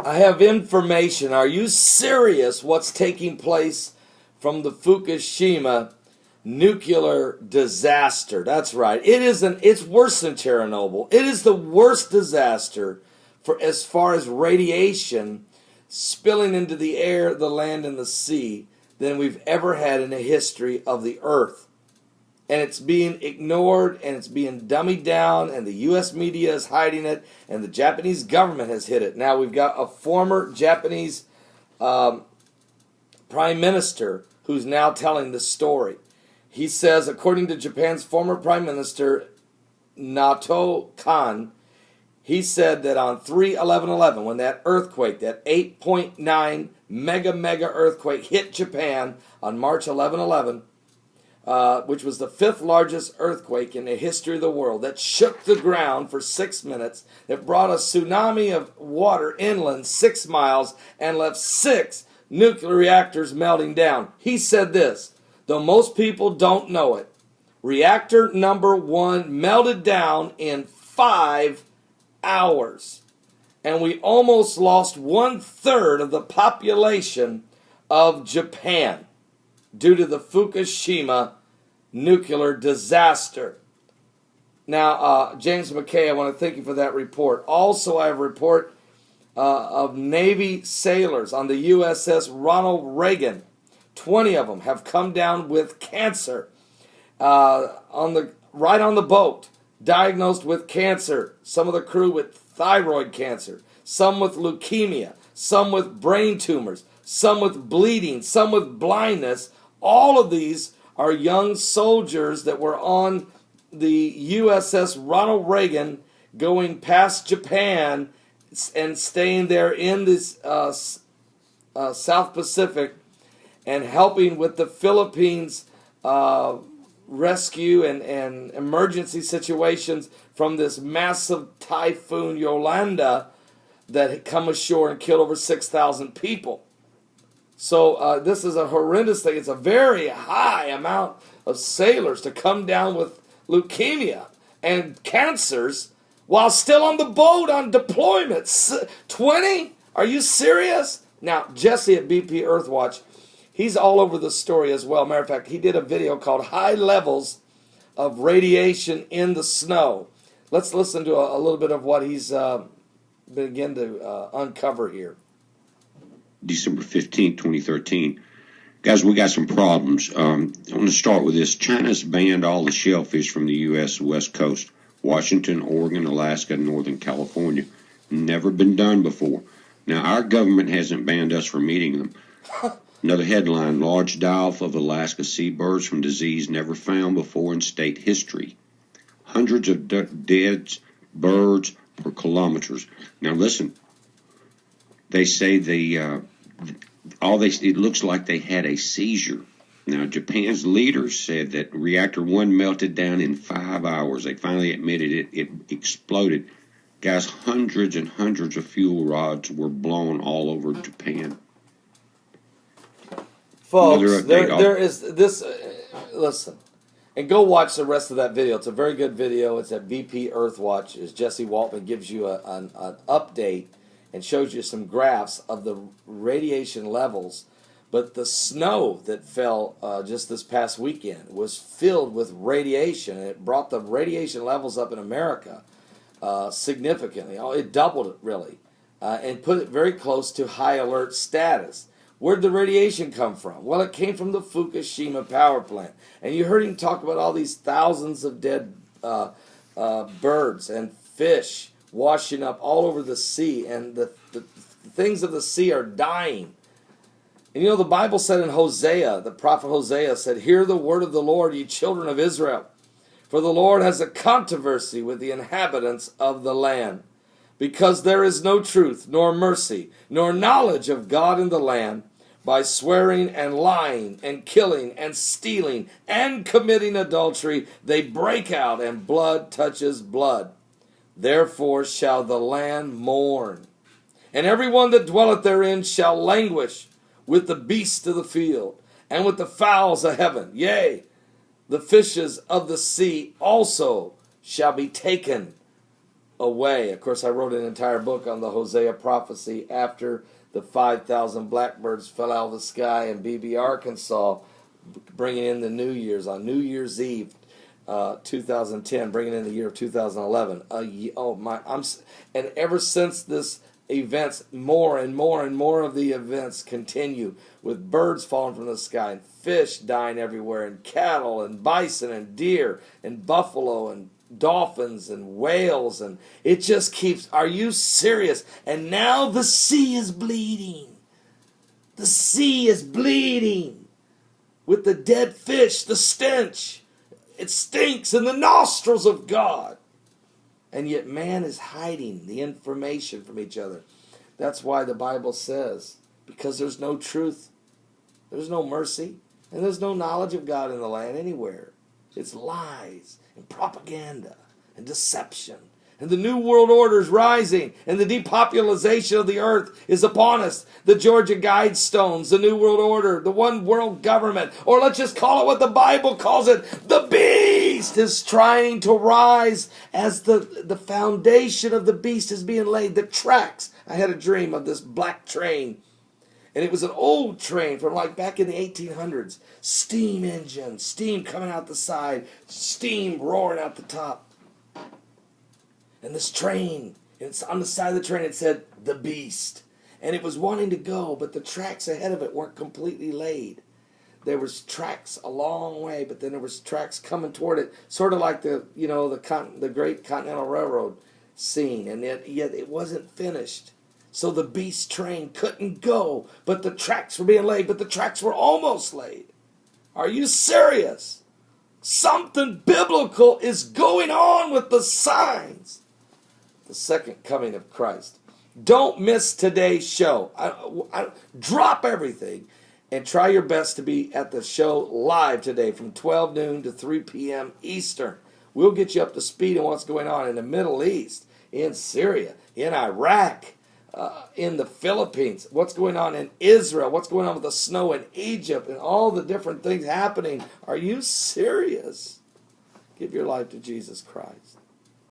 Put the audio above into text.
I have information. Are you serious? What's taking place from the Fukushima nuclear disaster? That's right. It's worse than Chernobyl. It is the worst disaster for as far as radiation spilling into the air, the land, and the sea than we've ever had in the history of the earth. And it's being ignored, and it's being dummied down, and the U.S. media is hiding it, and the Japanese government has hid it. Now we've got a former Japanese prime minister who's now telling the story. He says, according to Japan's former prime minister, Nato Kan, he said that on 3/11/11, when that earthquake, that 8.9 mega earthquake hit Japan on March 11/11, which was the fifth largest earthquake in the history of the world, that shook the ground for 6 minutes, that brought a tsunami of water inland 6 miles and left 6 nuclear reactors melting down. He said this, though most people don't know it, reactor number 1 melted down in 5 hours. And we almost lost 1/3 of the population of Japan due to the Fukushima nuclear disaster. Now, James McKay, I want to thank you for that report. Also, I have a report of Navy sailors on the USS Ronald Reagan. 20 of them have come down with cancer right on the boat, diagnosed with cancer. Some of the crew with thyroid cancer, some with leukemia, some with brain tumors, some with bleeding, some with blindness. All of these are young soldiers that were on the USS Ronald Reagan going past Japan and staying there in this South Pacific and helping with the Philippines rescue and emergency situations from this massive typhoon Yolanda that had come ashore and killed over 6,000 people. So this is a horrendous thing. It's a very high amount of sailors to come down with leukemia and cancers while still on the boat on deployment. 20? Are you serious? Now, Jesse at BP Earthwatch, he's all over the story as well. Matter of fact, he did a video called High Levels of Radiation in the Snow. Let's listen to a little bit of what he's begun to uncover here. December 15, 2013. Guys, we got some problems. I want to start with this. China's banned all the shellfish from the U.S. West Coast, Washington, Oregon, Alaska, and Northern California. Never been done before. Now, our government hasn't banned us from eating them. Another headline, large die-off of Alaska seabirds from disease never found before in state history. Hundreds of dead birds per kilometers. Now, listen. They say it looks like they had a seizure. Now, Japan's leaders said that reactor 1 melted down in 5 hours. They finally admitted it exploded. Guys, hundreds and hundreds of fuel rods were blown all over Japan. Folks, there is this, listen, and go watch the rest of that video. It's a very good video. It's at BP Earthwatch, as Jesse Waltman gives you an update and shows you some graphs of the radiation levels. But the snow that fell just this past weekend was filled with radiation, and it brought the radiation levels up in America significantly. It doubled it, really, and put it very close to high alert status. Where'd the radiation come from? Well, it came from the Fukushima power plant. And you heard him talk about all these thousands of dead birds and fish washing up all over the sea, and the things of the sea are dying. And you know, the Bible said in Hosea, the prophet Hosea said, "Hear the word of the Lord, ye children of Israel. For the Lord has a controversy with the inhabitants of the land, because there is no truth, nor mercy, nor knowledge of God in the land. By swearing and lying and killing and stealing and committing adultery, they break out, and blood touches blood. Therefore shall the land mourn, and every one that dwelleth therein shall languish with the beasts of the field, and with the fowls of heaven. Yea, the fishes of the sea also shall be taken away. Of course, I wrote an entire book on the Hosea prophecy after the 5,000 blackbirds fell out of the sky in Beebe, Arkansas, bringing in the New Year's on New Year's Eve, 2010, bringing in the year of 2011. And ever since this events, more and more and more of the events continue, with birds falling from the sky and fish dying everywhere, and cattle and bison and deer and buffalo and dolphins and whales, and it just keeps. Are you serious? And now the sea is bleeding. The sea is bleeding with the dead fish, the stench. It stinks in the nostrils of God. And yet man is hiding the information from each other. That's why the Bible says, because there's no truth, there's no mercy, and there's no knowledge of God in the land anywhere. It's lies and propaganda and deception. And the New World Order is rising, and the depopulation of the earth is upon us. The Georgia Guidestones, the New World Order, the one world government, or let's just call it what the Bible calls it, the beast is trying to rise as the foundation of the beast is being laid. The tracks. I had a dream of this black train, and it was an old train from like back in the 1800s. Steam engine, steam coming out the side, steam roaring out the top. And this train, it's on the side of the train, it said, the beast. And it was wanting to go, but the tracks ahead of it weren't completely laid. There was tracks a long way, but then there was tracks coming toward it, sort of like the Great Continental Railroad scene, and yet it wasn't finished. So the beast train couldn't go, but the tracks were being laid, but the tracks were almost laid. Are you serious? Something biblical is going on with the signs. The second coming of Christ. Don't miss today's show. Drop everything and try your best to be at the show live today from 12 noon to 3 p.m. Eastern. We'll get you up to speed on what's going on in the Middle East, in Syria, in Iraq, in the Philippines, what's going on in Israel, what's going on with the snow in Egypt, and all the different things happening. Are you serious? Give your life to Jesus Christ.